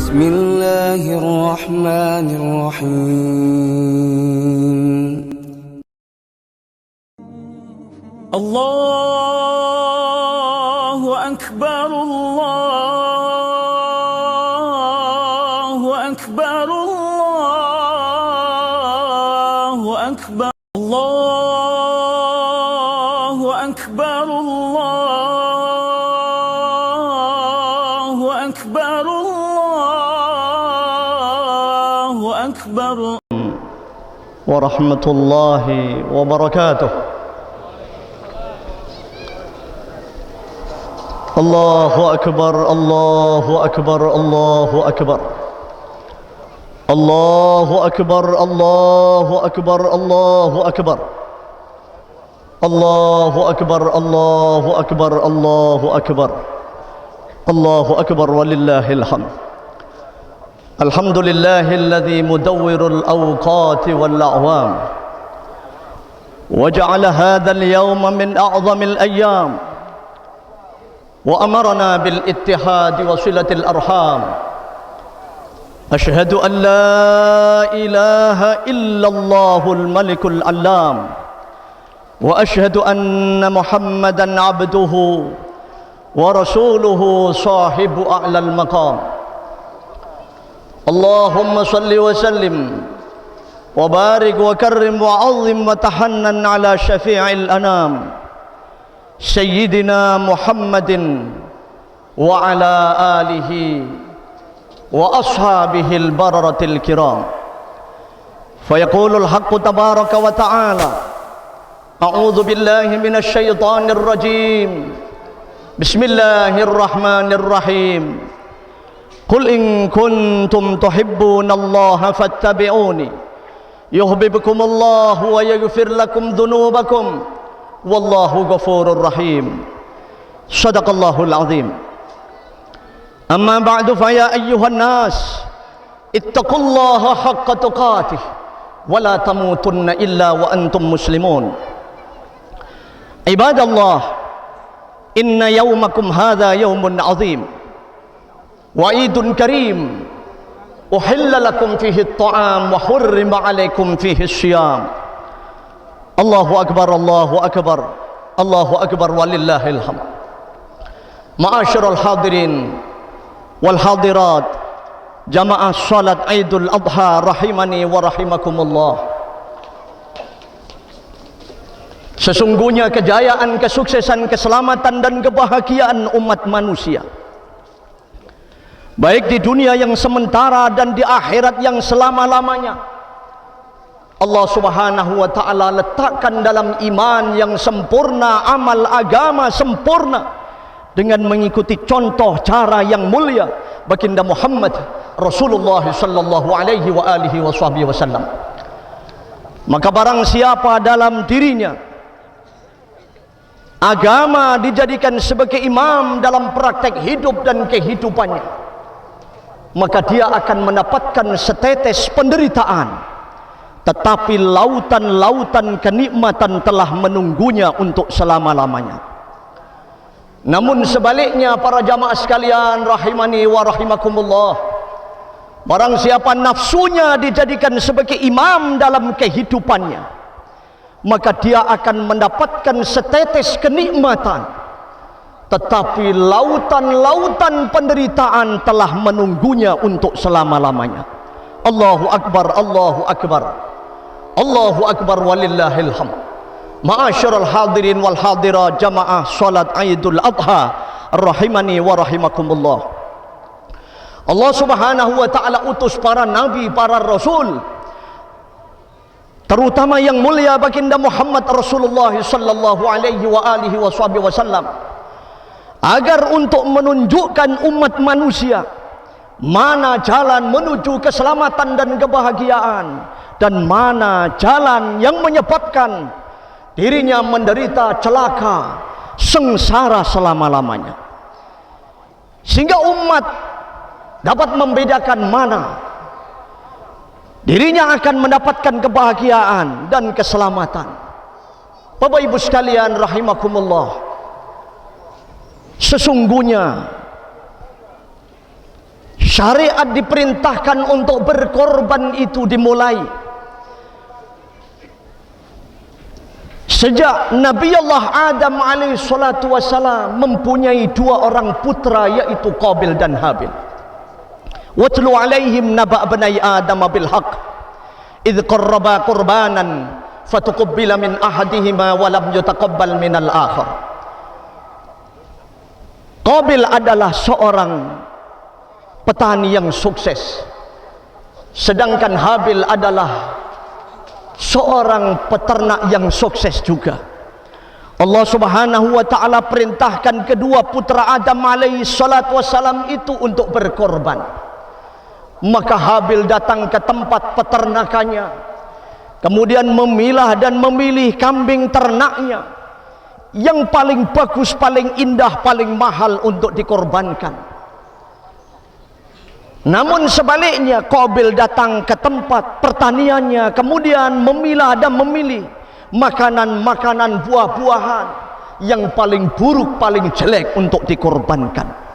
بسم الله الرحمن الرحيم الله أكبر الله أكبر الله أكبر الله أكبر الله أكبر الله أكبر ورحمة الله وبركاته. الله أكبر الله أكبر الله أكبر الله أكبر الله أكبر الله أكبر الله أكبر الله أكبر الله أكبر الله أكبر ولله الحمد. الحمد لله الذي مدور الأوقات والأعوام وجعل هذا اليوم من أعظم الأيام وأمرنا بالاتحاد وصلة الأرحام. أشهد أن لا إله إلا الله الملك العلام وأشهد أن محمدًا عبده ورسوله صاحب أعلى المقام. اللهم صل وسلم وبارك وكرم وعظم وتحنن على شفيع الأنام سيدنا محمد وعلى آله وأصحابه البررة الكرام. فيقول الحق تبارك وتعالى: أعوذ بالله من الشيطان الرجيم، بسم الله الرحمن الرحيم. قل إن كنتم تحبون الله فاتبعوني يحببكم الله ويغفر لكم ذنوبكم والله غفور رحيم. صدق الله العظيم. أما بعد فيا أيها الناس اتقوا الله حق تقاته ولا تموتن إلا وأنتم مسلمون. عباد الله، إن يومكم هذا يوم عظيم وعيد كريم أحل لكم فيه الطعام وحرم عليكم فيه الصيام. الله أكبر الله أكبر الله أكبر ولله الحمد. معاشر الحاضرين والحاضرات jamaah salat Idul Adha rahimani wa rahimakumullah. Sesungguhnya kejayaan, kesuksesan, keselamatan dan kebahagiaan umat manusia, baik di dunia yang sementara dan di akhirat yang selama-lamanya, Allah subhanahu wa ta'ala letakkan dalam iman yang sempurna, amal agama sempurna, dengan mengikuti contoh cara yang mulia baginda Muhammad Rasulullah sallallahu alaihi wa alihi wasallam. Maka barang siapa dalam dirinya agama dijadikan sebagai imam dalam praktek hidup dan kehidupannya, maka dia akan mendapatkan setetes penderitaan, tetapi lautan-lautan kenikmatan telah menunggunya untuk selama-lamanya. Namun sebaliknya para jamaah sekalian rahimani wa rahimakumullah, barang siapa nafsunya dijadikan sebagai imam dalam kehidupannya, maka dia akan mendapatkan setetes kenikmatan, tetapi lautan-lautan penderitaan telah menunggunya untuk selama-lamanya. Allahu Akbar Allahu Akbar Allahu Akbar walillahil hamd. Ma'asyiral hadirin wal hadirat jamaah salat Idul Adha rahimani wa rahimakumullah. Allah subhanahu wa ta'ala utus para nabi, para rasul, terutama yang mulia baginda Muhammad Rasulullah sallallahu alaihi wa alihi wasallam, agar untuk menunjukkan umat manusia mana jalan menuju keselamatan dan kebahagiaan, dan mana jalan yang menyebabkan dirinya menderita celaka sengsara selama-lamanya, sehingga umat dapat membedakan mana dirinya akan mendapatkan kebahagiaan dan keselamatan. Bapak Ibu sekalian rahimakumullah, syariat diperintahkan untuk berkorban itu dimulai sejak Nabi Allah Adam alaihi salatu wassalam mempunyai dua orang putra, yaitu Qabil dan Habil. Watlu alaihim naba' bani Adam bil haqq idh qarraba qurbanan fatuqabbala min ahadihima wa lam yutaqabbal min al-akhar. Qabil adalah seorang petani yang sukses, sedangkan Habil adalah seorang peternak yang sukses juga. Allah Subhanahu wa taala perintahkan kedua putra Adam alaihi salatu wassalam itu untuk berkorban. Maka Habil datang ke tempat peternakannya, kemudian memilah dan memilih kambing ternaknya yang paling bagus, paling indah, paling mahal untuk dikorbankan. Namun sebaliknya, Qabil datang ke tempat pertaniannya, kemudian memilah dan memilih makanan-makanan, buah-buahan yang paling buruk, paling jelek untuk dikorbankan.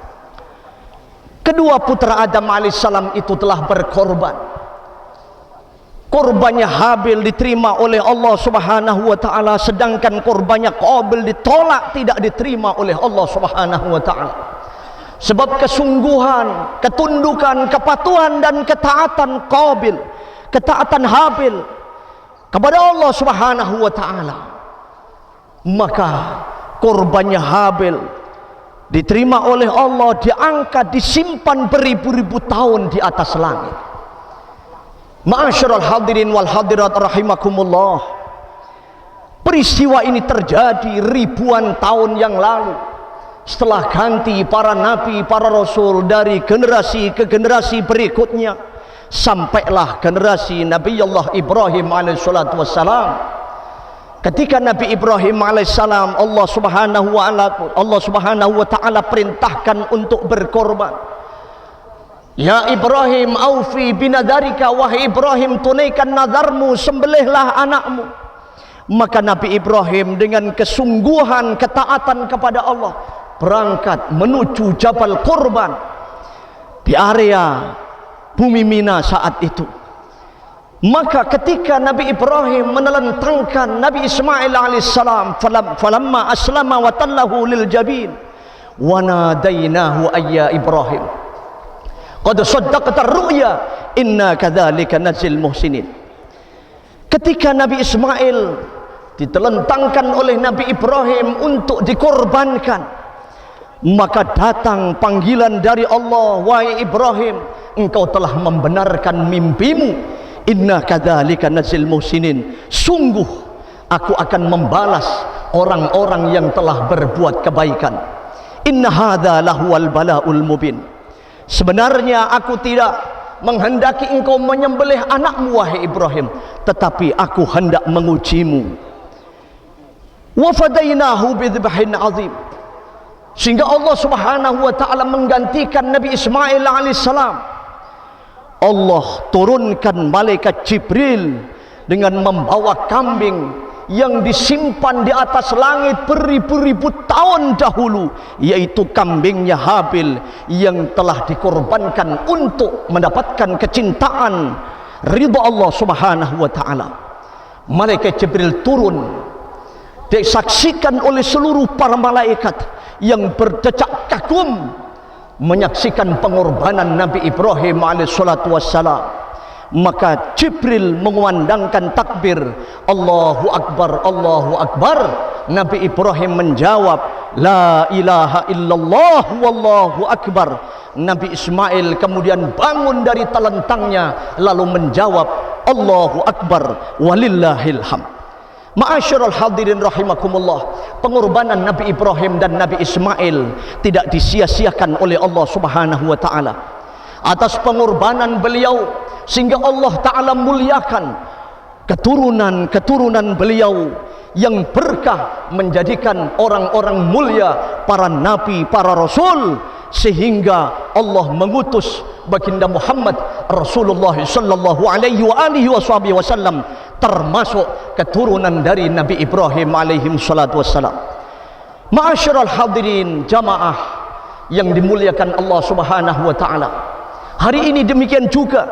Kedua putra Adam alaihissalam itu telah berkorban. Korbannya Habil diterima oleh Allah Subhanahu wa taala, sedangkan korbannya Qabil ditolak, tidak diterima oleh Allah Subhanahu wa taala. Sebab kesungguhan, ketundukan, kepatuhan dan ketaatan Qabil, ketaatan Habil kepada Allah Subhanahu wa taala, maka korbannya Habil diterima oleh Allah, diangkat, disimpan beribu-ribu tahun di atas langit. Ma'asyiral hadirin wal hadirat rahimakumullah, peristiwa ini terjadi ribuan tahun yang lalu, setelah ganti para nabi, para rasul dari generasi ke generasi berikutnya, sampailah generasi Nabi Allah Ibrahim alaihissalatu wassalam. Ketika Nabi Ibrahim alaihissalam, Allah subhanahu wa ta'ala perintahkan untuk berkorban. Ya Ibrahim, aufi binadarika, wahai Ibrahim, tunaikan nadarmu, sembelihlah anakmu. Maka Nabi Ibrahim dengan kesungguhan, ketaatan kepada Allah, berangkat menuju Jabal Qurban di area bumi Mina saat itu. Maka ketika Nabi Ibrahim menelentangkan Nabi Ismail alaihissalam, falamma aslama wa tallahu lil jabin wa nadainahu ayya Ibrahim qad saddaqta ar-ru'ya inna kadzalika najzil muhsinin. Ketika Nabi Ismail ditelentangkan oleh Nabi Ibrahim untuk dikorbankan, maka datang panggilan dari Allah, wahai Ibrahim, engkau telah membenarkan mimpimu. Inna kadzalika najzil muhsinin, sungguh aku akan membalas orang-orang yang telah berbuat kebaikan. Inna hadza lahuwal balaul mubin, sebenarnya aku tidak menghendaki engkau menyembelih anakmu wahai Ibrahim, tetapi aku hendak mengujimu. Wa fadainahu bidzibhin azim, sehingga Allah Subhanahu wa taala menggantikan Nabi Ismail alaihissalam. Allah turunkan malaikat Jibril dengan membawa kambing yang disimpan di atas langit beribu-ribu tahun dahulu, yaitu kambingnya Habil yang telah dikorbankan untuk mendapatkan kecintaan ridha Allah Subhanahu wa taala. Malaikat Jibril turun, disaksikan oleh seluruh para malaikat yang berdecak kagum menyaksikan pengorbanan Nabi Ibrahim alaihissalatu wassalam. Maka Jibril mengumandangkan takbir, Allahu Akbar, Allahu Akbar. Nabi Ibrahim menjawab, La ilaha illallah wallahu akbar. Nabi Ismail kemudian bangun dari telentangnya lalu menjawab, Allahu Akbar walillahil hamd. Ma'asyiral hadirin rahimakumullah, pengorbanan Nabi Ibrahim dan Nabi Ismail tidak disia-siakan oleh Allah Subhanahu wa taala. Atas pengorbanan beliau sehingga Allah taala muliakan keturunan beliau yang berkah, menjadikan orang-orang mulia, para nabi, para rasul, sehingga Allah mengutus baginda Muhammad Rasulullah sallallahu alaihi wasallam termasuk keturunan dari Nabi Ibrahim alaihi salatu wassalam. Ma'asyiral hadirin jamaah yang dimuliakan Allah Subhanahu wa taala, Hari ini demikian juga,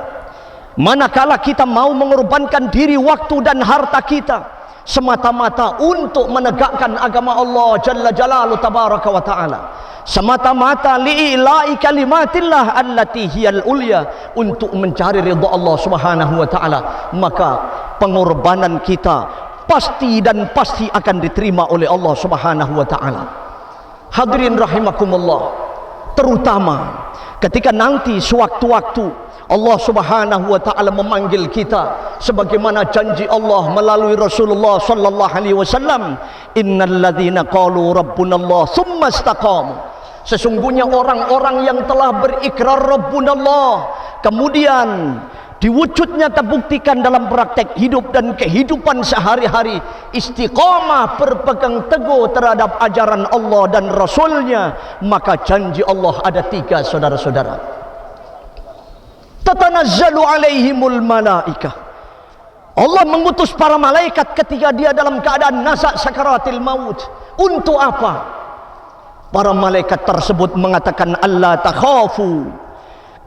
manakala kita mau mengorbankan diri, waktu dan harta kita semata-mata untuk menegakkan agama Allah Jalla Jalaluhu Tabaraka wa Ta'ala, semata-mata li'ila'i kalimatillah allati hiyal ulya, untuk mencari ridha Allah Subhanahu wa Ta'ala, maka pengorbanan kita pasti dan pasti akan diterima oleh Allah Subhanahu wa Ta'ala. Hadirin rahimakumullah, terutama ketika nanti sewaktu-waktu Allah Subhanahu wa Ta'ala memanggil kita sebagaimana janji Allah melalui Rasulullah sallallahu alaihi wasallam, innal ladzina qalu rabbunallah tsumma istaqamu, sesungguhnya orang-orang yang telah berikrar rabbunallah kemudian diwujudnya terbuktikan dalam praktek hidup dan kehidupan sehari-hari, istiqamah berpegang teguh terhadap ajaran Allah dan Rasulnya, maka janji Allah ada 3, saudara-saudara. Tatanazzalu alaihimul malaikah, Allah mengutus para malaikat ketika dia dalam keadaan nazak sakaratil maut. Untuk apa? Para malaikat tersebut mengatakan, Allah takhafu,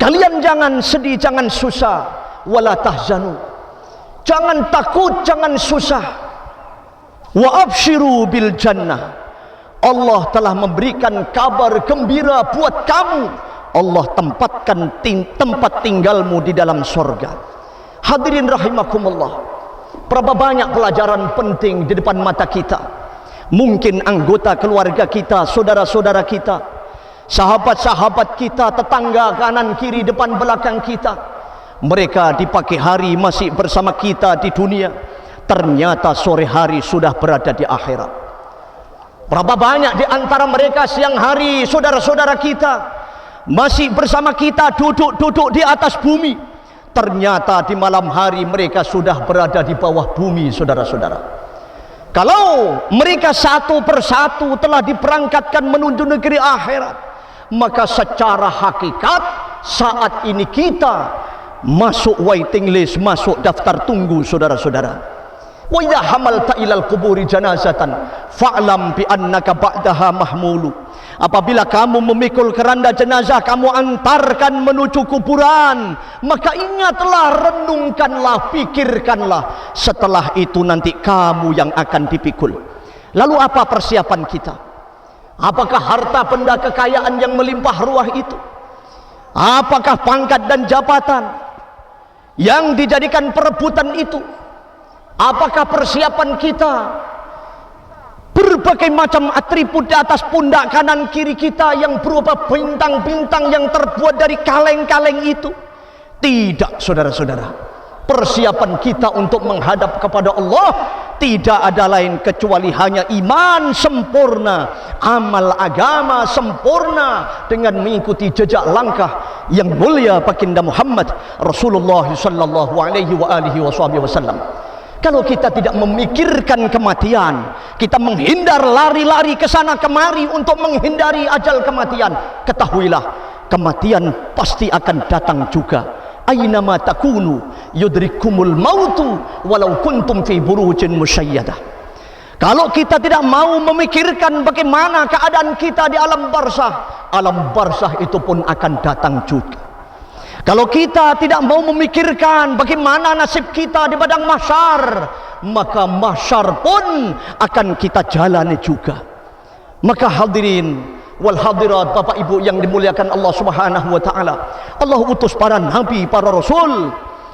kalian jangan sedih, jangan susah, wala tahzanu, jangan takut, jangan susah, wa abshiru bil jannah, Allah telah memberikan kabar gembira buat kamu, Allah tempatkan tempat tinggalmu di dalam surga. Hadirin rahimakumullah, berapa banyak pelajaran penting di depan mata kita. Mungkin anggota keluarga kita, saudara-saudara kita, sahabat-sahabat kita, tetangga kanan kiri depan belakang kita, mereka di pagi hari masih bersama kita di dunia, ternyata sore hari sudah berada di akhirat. Berapa banyak di antara mereka siang hari saudara-saudara kita masih bersama kita, duduk di atas bumi, ternyata di malam hari mereka sudah berada di bawah bumi, saudara-saudara. Kalau mereka satu persatu telah diberangkatkan menuju negeri akhirat, maka secara hakikat saat ini kita masuk waiting list, masuk daftar tunggu, saudara-saudara. Wa idza hamalta ilal quburi janazatan fa'lam bi annaka ba'daha mahmulu. Apabila kamu memikul keranda jenazah, kamu antarkan menuju kuburan, maka ingatlah, renungkanlah, pikirkanlah, setelah itu nanti kamu yang akan dipikul. Lalu apa persiapan kita? Apakah harta benda kekayaan yang melimpah ruah itu? Apakah pangkat dan jabatan yang dijadikan perebutan itu? Apakah persiapan kita berbagai macam atribut di atas pundak kanan kiri kita yang berupa bintang-bintang yang terbuat dari kaleng-kaleng itu? Tidak, saudara-saudara. Persiapan kita untuk menghadap kepada Allah tidak ada lain kecuali hanya iman sempurna, amal agama sempurna, dengan mengikuti jejak langkah yang mulia baginda Muhammad Rasulullah sallallahu alaihi wasallam. Kalau kita tidak memikirkan kematian, kita menghindar, lari-lari ke sana kemari untuk menghindari ajal kematian, ketahuilah kematian pasti akan datang juga. Aynama takunu yudrikumul mautu walau kuntum fi burujin musyayyadah. Kalau kita tidak mau memikirkan bagaimana keadaan kita di alam barzah itu pun akan datang juga. Kalau kita tidak mau memikirkan bagaimana nasib kita di padang mahsyar, maka mahsyar pun akan kita jalani juga. Maka hadirin wal hadirat, Bapak Ibu yang dimuliakan Allah Subhanahu wa Ta'ala, Allah utus para nabi, para rasul,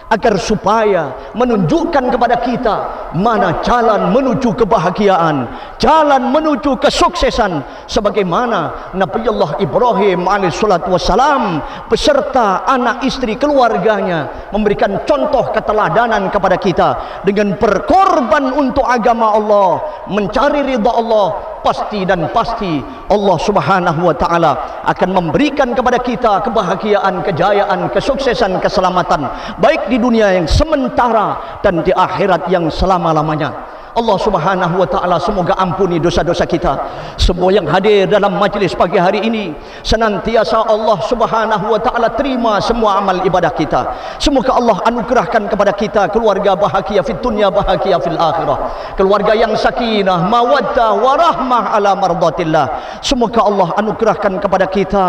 agar supaya menunjukkan kepada kita mana jalan menuju kebahagiaan, jalan menuju kesuksesan, sebagaimana Nabiullah Ibrahim alaihissalatu wassalam beserta anak istri keluarganya memberikan contoh keteladanan kepada kita dengan berkorban untuk agama Allah, mencari ridha Allah. Pasti dan pasti Allah Subhanahu wa Ta'ala akan memberikan kepada kita kebahagiaan, kejayaan, kesuksesan, keselamatan, baik di dunia yang sementara dan di akhirat yang selama-lamanya. Allah Subhanahu wa Ta'ala semoga ampuni dosa-dosa kita. Semua yang hadir dalam majlis pagi hari ini, senantiasa Allah Subhanahu wa Ta'ala terima semua amal ibadah kita. Semoga Allah anugerahkan kepada kita keluarga bahagia fid dunya, bahagia fil akhirah, keluarga yang sakinah, mawaddah, warahmah ala mardatillah. Semoga Allah anugerahkan kepada kita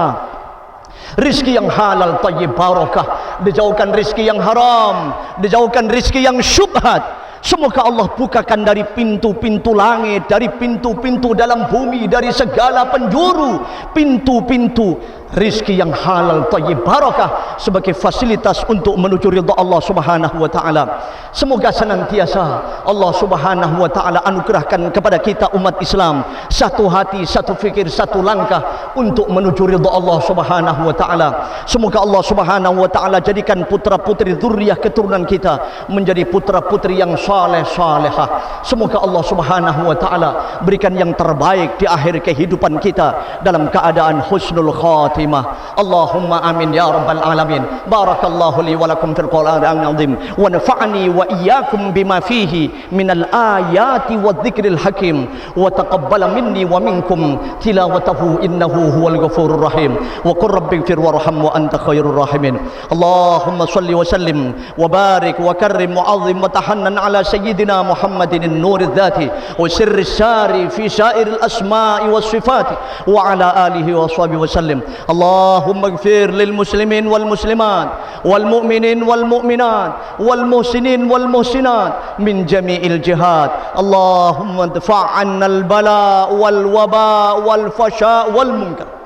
rizki yang halal tayyib barakah, dijauhkan rizki yang haram, dijauhkan rizki yang syubhat. Semoga Allah bukakan dari pintu-pintu langit, dari pintu-pintu dalam bumi, dari segala penjuru, pintu-pintu rizki yang halal tayyib barakah sebagai fasilitas untuk menuju ridha Allah Subhanahu wa taala. Semoga senantiasa Allah Subhanahu wa taala anugerahkan kepada kita umat Islam satu hati, satu fikir, satu langkah untuk menuju ridha Allah Subhanahu wa taala. Semoga Allah Subhanahu wa taala jadikan putra-putri zuriyah keturunan kita menjadi putra-putri yang saleh-salehah. Semoga Allah Subhanahu wa taala berikan yang terbaik di akhir kehidupan kita dalam keadaan husnul khatimah. Allahumma amin ya rabbal alamin. Barakallahu li wa lakum fil Qur'anil azim wa nafa'ani wa iyyakum bima fihi minal ayati wadh-dhikril hakim wa taqabbala minni wa minkum tilawatahu innahu huwal ghafurur rahim. Wa qur rabbighfir warham wa anta khairur rahimin. Allahumma shalli wa sallim wa barik wa karrim wa 'azzim wa tahannan ala sayyidina Muhammadin an-nur adh-dhati wa sirri sari fi sa'iril asma'i was sifati wa ala alihi wa sahbihi wa sallim. Allahumma ighfir lil muslimin wal muslimat wal mu'minin wal mu'minat wal muhsinin wal muhsinat min jami'il jihad. Allahumma dfa' 'anna al bala wal waba wal fasha wal munkar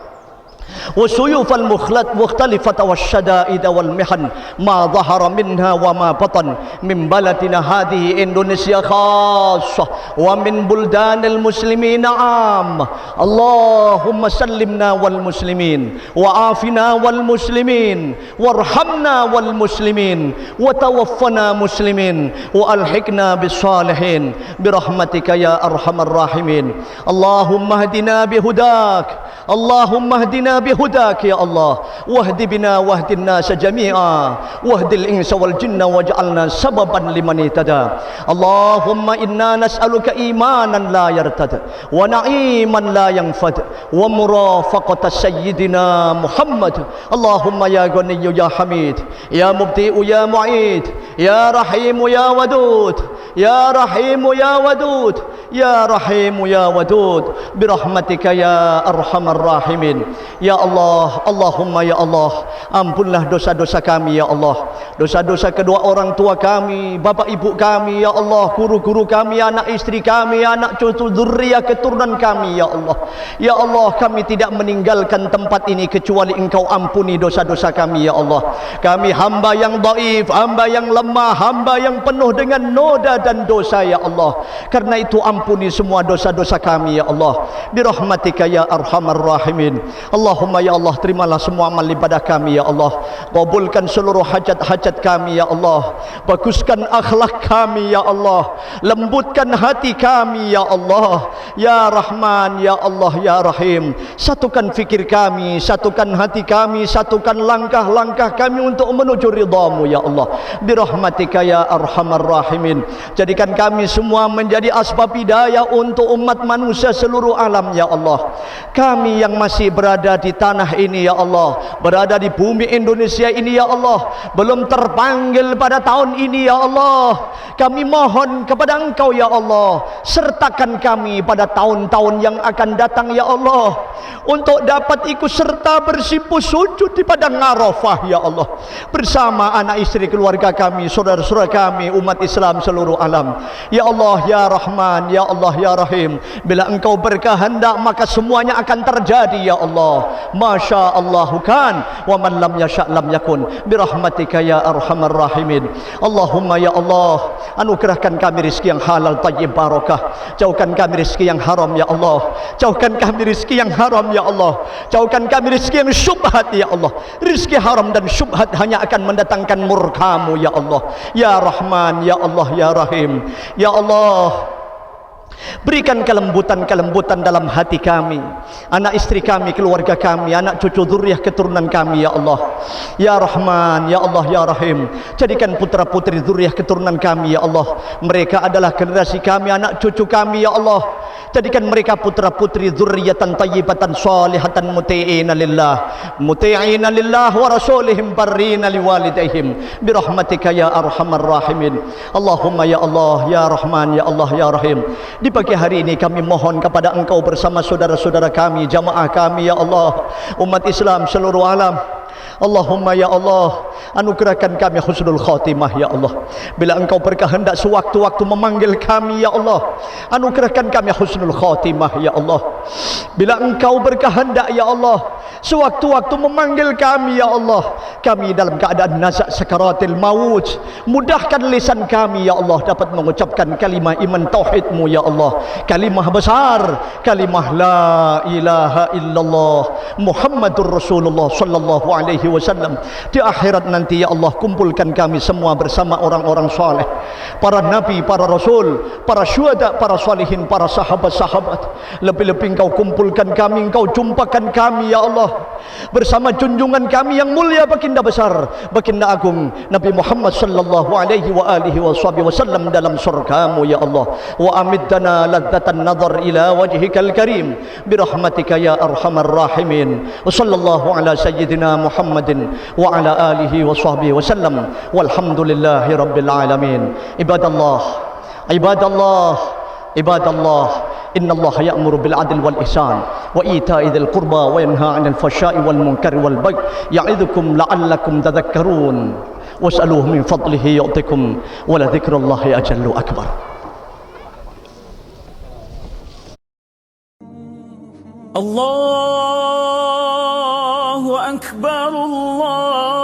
والسيوف المختلفة والشدائد والمحن ما ظهر منها وما بطن من بلدنا هذه إندونيسيا خاصة ومن بلدان المسلمين عامة. اللهم سلمنا والمسلمين وعافنا والمسلمين وارحمنا والمسلمين وتوفنا مسلمين وألحقنا بالصالحين برحمتك يا أرحم الراحمين. اللهم اهدنا بهداك، اللهم اهدنا بهداك يا الله، واهد بنا واهد الناس جميعا، واهد الإنس والجن واجعلنا سببا لمن اهتدى. اللهم إنا نسألك إيمانا لا يرتد ونعيما لا ينفد ومرافقة سيدنا محمد. اللهم يا غني يا حميد يا مبدئ يا معيد يا رحيم يا ودود يا رحيم يا ودود يا رحيم يا ودود برحمتك يا أرحم الراحمين. Ya Allah, Allahumma ya Allah, ampunlah dosa-dosa kami ya Allah, dosa-dosa kedua orang tua kami, bapak ibu kami ya Allah, guru-guru kami, anak istri kami, anak cucu zuriyah keturunan kami ya Allah. Ya Allah, kami tidak meninggalkan tempat ini kecuali Engkau ampuni dosa-dosa kami ya Allah. Kami hamba yang dhaif, hamba yang lemah, hamba yang penuh dengan noda dan dosa ya Allah. Karena itu ampuni semua dosa-dosa kami ya Allah, birahmatika ya arhamar rahimin. Allahumma ya Allah, terimalah semua amal ibadah kami ya Allah, kabulkan seluruh hajat-hajat kami ya Allah, baguskan akhlak kami ya Allah, lembutkan hati kami ya Allah, ya Rahman ya Allah ya Rahim. Satukan fikir kami, satukan hati kami, satukan langkah-langkah kami untuk menuju ridhamu ya Allah, birahmatika ya arhamar rahimin. Jadikan kami semua menjadi asbab hidayah untuk umat manusia seluruh alam ya Allah. Kami yang masih berada di tanah ini ya Allah, berada di bumi Indonesia ini ya Allah, belum terpanggil pada tahun ini ya Allah, kami mohon kepada Engkau ya Allah, sertakan kami pada tahun-tahun yang akan datang ya Allah, untuk dapat ikut serta bersimpuh sujud di padang Arafah ya Allah, bersama anak istri keluarga kami, saudara-saudara kami, umat Islam seluruh alam. Ya Allah ya Rahman ya Allah ya Rahim, bila Engkau berkehendak maka semuanya akan terjadi ya Allah. Masya Allahu kan, wa man lam yasha' lam yakun, birahmatika ya arhamar rahimin. Allahumma ya Allah, anugerahkan kami rezeki yang halal tayyib barakah, jauhkan kami rezeki yang haram ya Allah, jauhkan kami rezeki yang haram ya Allah, jauhkan kami rezeki yang syubhat ya Allah. Rezeki haram dan syubhat hanya akan mendatangkan murkamu ya Allah, ya Rahman ya Allah ya Rahim. Ya Allah, berikan kelembutan-kelembutan dalam hati kami, anak istri kami, keluarga kami, anak cucu zuriyah keturunan kami ya Allah. Ya Rahman ya Allah ya Rahim, jadikan putra putri zuriyah keturunan kami ya Allah, mereka adalah generasi kami, anak cucu kami ya Allah. Jadikan mereka putra putri zurriyatan tayyibatan salihatan muti'ina lillah wa rasulihim barrina liwalidaihim birahmatika ya arhamar rahimin. Allahumma ya Allah ya Rahman ya Allah ya Rahim, di pagi hari ini kami mohon kepada Engkau bersama saudara-saudara kami, jamaah kami ya Allah, umat Islam seluruh alam, Allahumma ya Allah, anugerahkan kami husnul khatimah ya Allah. Bila Engkau berkehendak sewaktu-waktu memanggil kami ya Allah, anugerahkan kami husnul khatimah ya Allah. Bila Engkau berkehendak ya Allah, sewaktu-waktu memanggil kami ya Allah, kami dalam keadaan nazak sakaratil maut, mudahkan lisan kami ya Allah dapat mengucapkan kalimah iman tauhid-Mu ya Allah, kalimah besar, kalimah la ilaha illallah Muhammadur Rasulullah sallallahu alaihi wasallam. Di akhirat nanti ya Allah, kumpulkan kami semua bersama orang-orang saleh, para nabi, para rasul, para syuhada, para salihin, para sahabat-sahabat. Lebih-lebih Engkau kumpulkan kami, Engkau jumpakan kami ya Allah bersama junjungan kami yang mulia, baginda besar, baginda agung Nabi Muhammad sallallahu alaihi wa alihi wasallam dalam surga-Mu ya Allah. Wa amiddana ladzatan nazar ila wajhikal karim birahmatika ya arhamar rahimin. Wa sallallahu ala sayyidina Muhammadin wa ala alihi wa sahbihi wasallam walhamdulillahi rabbil alamin. Ibadallah, ibadallah, ibadallah, innallaha ya'muru bil adli wal ihsan wa ita'i dzil qurba wa yanha 'anil fahsya'i wal munkari wal baghi ya'idzukum la'allakum tadhakkarun was'aluhu min fadlihi yu'tikum wa la dzikrullahi ajallu akbar. Allahu akbar, Allah